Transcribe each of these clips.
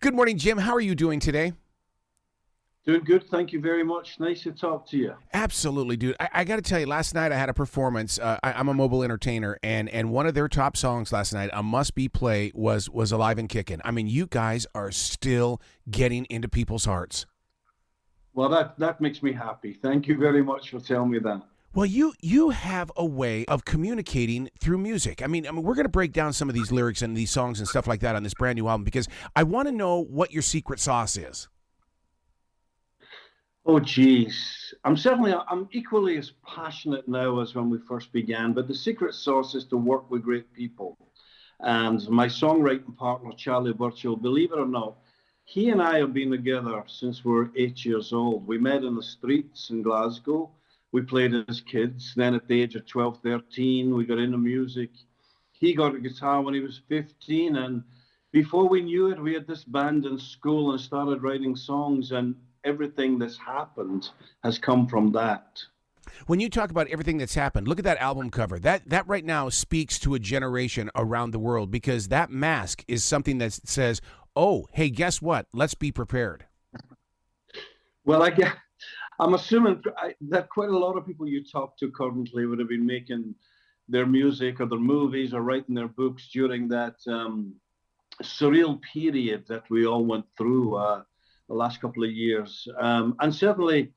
Good morning, Jim. How are you doing today? Doing good. Thank you very much. Nice to talk to you. Absolutely, dude. I got to tell you, last night I had a performance. I'm a mobile entertainer, and one of their top songs last night, a must be play, was "Alive and Kickin'." I mean, you guys are still getting into people's hearts. Well, that makes me happy. Thank you very much for telling me that. Well, you have a way of communicating through music. I mean, we're going to break down some of these lyrics and these songs and stuff like that on this brand new album because I want to know what your secret sauce is. Oh, geez. I'm equally as passionate now as when we first began, but the secret sauce is to work with great people. And my songwriting partner, Charlie Burchill, believe it or not, he and I have been together since we were 8 years old. We met in the streets in Glasgow. We played as kids. Then at the age of 12, 13, we got into music. He got a guitar when he was 15. And before we knew it, we had this band in school and started writing songs. And everything that's happened has come from that. When you talk about everything that's happened, look at that album cover. That right now speaks to a generation around the world because that mask is something that says, "Oh, hey, guess what? Let's be prepared." Well, I'm assuming that quite a lot of people you talk to currently would have been making their music or their movies or writing their books during that surreal period that we all went through the last couple of years. And certainly,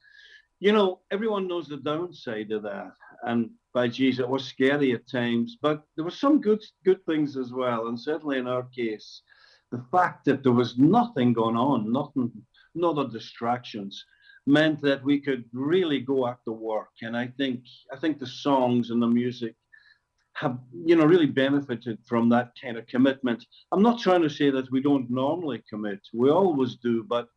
everyone knows the downside of that. And by geez, it was scary at times, but there were some good things as well. And certainly in our case, the fact that there was nothing going on, nothing, no other distractions, meant that we could really go after work. And I think the songs and the music have really benefited from that kind of commitment. I'm not trying to say that we don't normally commit. We always do, but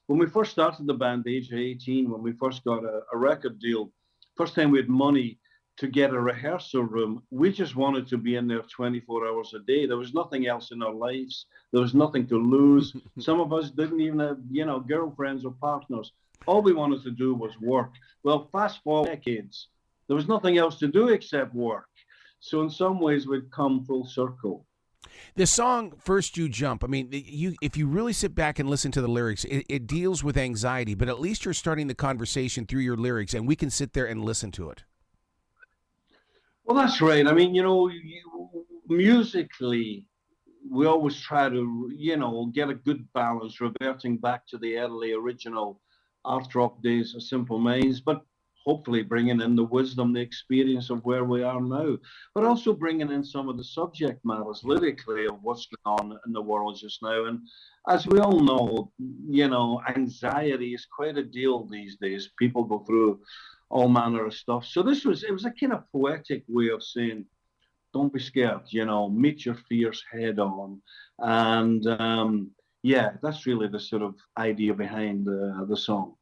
when we first started the band, the age of 18, when we first got a record deal, first time we had money to get a rehearsal room, we just wanted to be in there 24 hours a day. There was nothing else in our lives. There was nothing to lose. Some of us didn't even have, girlfriends or partners. All we wanted to do was work. Well, fast forward decades, there was nothing else to do except work. So in some ways, we'd come full circle. The song "First You Jump." I mean, if you really sit back and listen to the lyrics, it deals with anxiety, but at least you're starting the conversation through your lyrics, and we can sit there and listen to it. Well, that's right. I mean, musically, we always try to, get a good balance, reverting back to the early original art rock days of Simple Minds, but hopefully bringing in the wisdom, the experience of where we are now, but also bringing in some of the subject matters lyrically of what's going on in the world just now. And as we all know, anxiety is quite a deal these days. People go through all manner of stuff. So it was a kind of poetic way of saying, don't be scared, meet your fears head on. And yeah, that's really the sort of idea behind the song.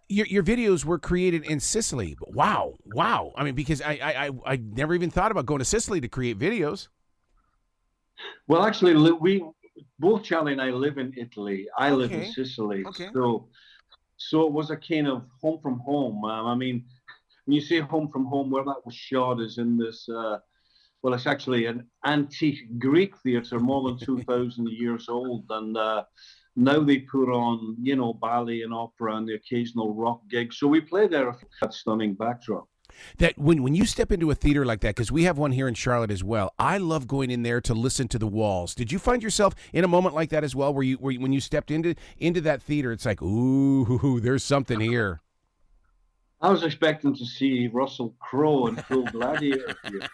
Your videos were created in Sicily. Wow, wow. I mean, because I never even thought about going to Sicily to create videos. Well, actually, we both Charlie and I live in Italy. I live in Okay, Sicily, okay. so it was a kind of home from home. I mean, when you say home from home, where that was shot is in this. Well, it's actually an antique Greek theatre, more than 2,000 years old, and now they put on, ballet and opera and the occasional rock gig. So we play there with that stunning backdrop. That when you step into a theater like that, because we have one here in Charlotte as well. I love going in there to listen to the walls. Did you find yourself in a moment like that as well, where when you stepped into that theater, it's like, ooh, there's something here. I was expecting to see Russell Crowe in full gladiator gear.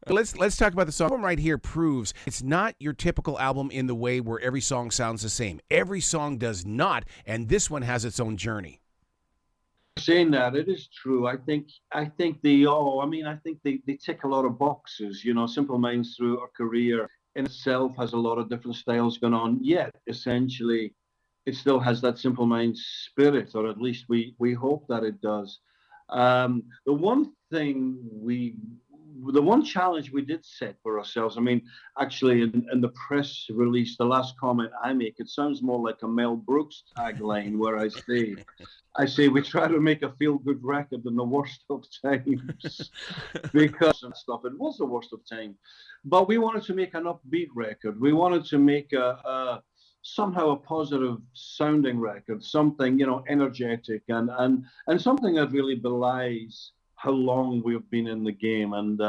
Let's talk about the song. The album right here proves it's not your typical album in the way where every song sounds the same. Every song does not, and this one has its own journey. Saying that, it is true. I think they all. I mean, I think they tick a lot of boxes. Simple Minds through our career in itself has a lot of different styles going on. Yet, essentially, it still has that Simple Minds spirit, or at least we hope that it does. The one challenge we did set for ourselves, I mean, actually, in the press release, the last comment I make, it sounds more like a Mel Brooks tagline where I say we try to make a feel good record in the worst of times because and stuff. It was the worst of time. but we wanted to make an upbeat record. We wanted to make a somehow a positive sounding record, something, energetic, and something that really belies how long we've been in the game. And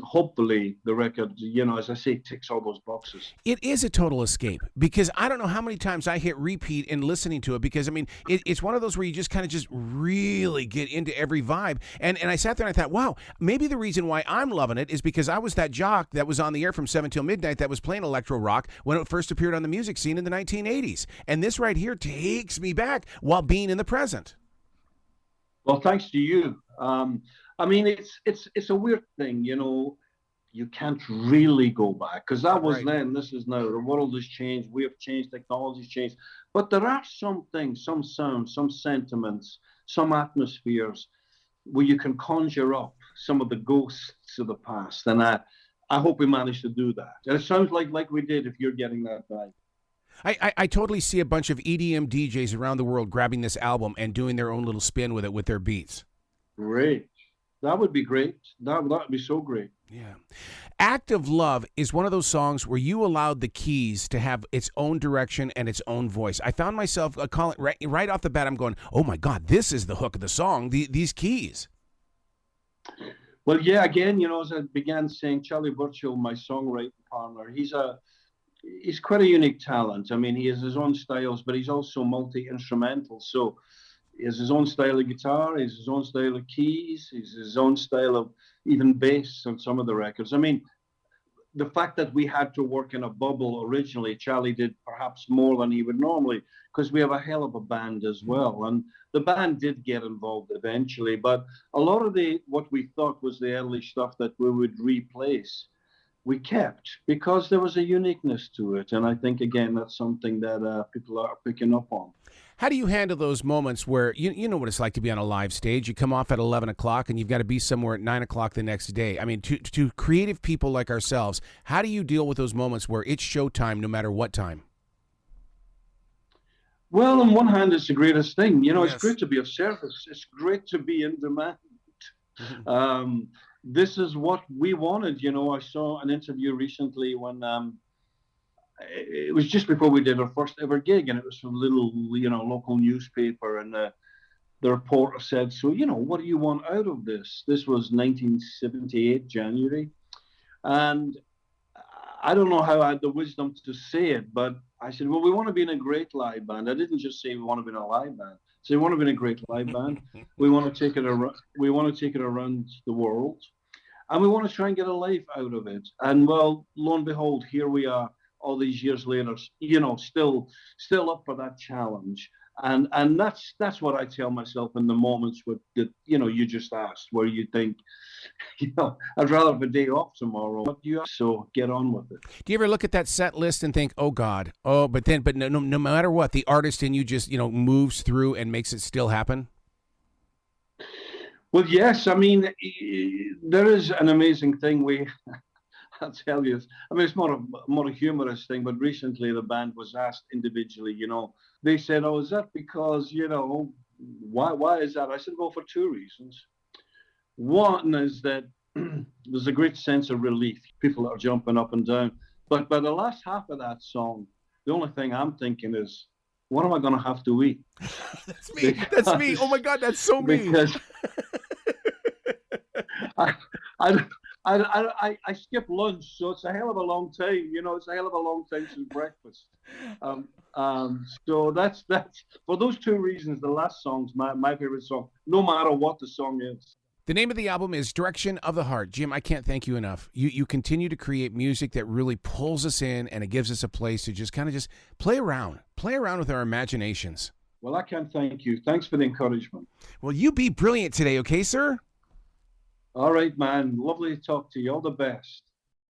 hopefully the record, as I say, ticks all those boxes. It is a total escape because I don't know how many times I hit repeat in listening to it because, I mean, it's one of those where you just kind of just really get into every vibe. And I sat there and I thought, wow, maybe the reason why I'm loving it is because I was that jock that was on the air from 7 till midnight that was playing electro rock when it first appeared on the music scene in the 1980s. And this right here takes me back while being in the present. Well, thanks to you. I mean, it's a weird thing, you can't really go back because that was Right. then, this is now. The world has changed, we have changed, technology's changed. But there are some things, some sounds, some sentiments, some atmospheres where you can conjure up some of the ghosts of the past. And I hope we managed to do that. And it sounds like we did, if you're getting that vibe. I totally see a bunch of EDM DJs around the world grabbing this album and doing their own little spin with it with their beats. Great. That would be great. That would be so great. Yeah. Act of Love is one of those songs where you allowed the keys to have its own direction and its own voice. I found myself calling right off the bat, I'm going, oh my God, this is the hook of the song, these keys. Well, yeah, again, as I began saying, Charlie Burchill, my songwriting partner, he's quite a unique talent. I mean, he has his own styles, but he's also multi-instrumental. So he has his own style of guitar, he has his own style of keys, he has his own style of even bass on some of the records. I mean, the fact that we had to work in a bubble originally, Charlie did perhaps more than he would normally, because we have a hell of a band as well. And the band did get involved eventually, but a lot of what we thought was the early stuff that we would replace, we kept because there was a uniqueness to it. And I think, again, that's something that people are picking up on. How do you handle those moments where you know what it's like to be on a live stage? You come off at 11 o'clock and you've got to be somewhere at 9 o'clock the next day. I mean, to creative people like ourselves, how do you deal with those moments where it's showtime no matter what time? Well, on one hand, it's the greatest thing. Yes. It's great to be of service. It's great to be in demand. This is what we wanted. I saw an interview recently when it was just before we did our first ever gig, and it was from a little, local newspaper, and the reporter said, so, what do you want out of this? This was 1978, January. And I don't know how I had the wisdom to say it, but I said, well, we want to be in a great live band. I didn't just say we want to be in a live band. So we want to be in a great live band. We want to take it around. We want to take it around the world, and we want to try and get a life out of it. And well, lo and behold, here we are, all these years later, still up for that challenge. And that's what I tell myself in the moments that you just asked, where you think, I'd rather have a day off tomorrow. But so get on with it. Do you ever look at that set list and think, oh God, but no matter what, the artist in you just moves through and makes it still happen? Well, yes. I mean, there is an amazing thing I'll tell you. I mean, it's more a humorous thing, but recently the band was asked individually, they said, oh, is that because, why is that? I said, well, for two reasons. One is that there's a great sense of relief. People are jumping up and down. But by the last half of that song, the only thing I'm thinking is, what am I going to have to eat? That's me. That's me. Oh my God, that's so me. Because I skip lunch, so it's a hell of a long time. It's a hell of a long time since breakfast. So that's for those two reasons. The last song's my favorite song, no matter what the song is. The name of the album is Direction of the Heart. Jim, I can't thank you enough. You continue to create music that really pulls us in, and it gives us a place to just kind of just play around with our imaginations. Well, I can't thank you. Thanks for the encouragement. Well, you be brilliant today, okay, sir? All right, man. Lovely to talk to you. All the best.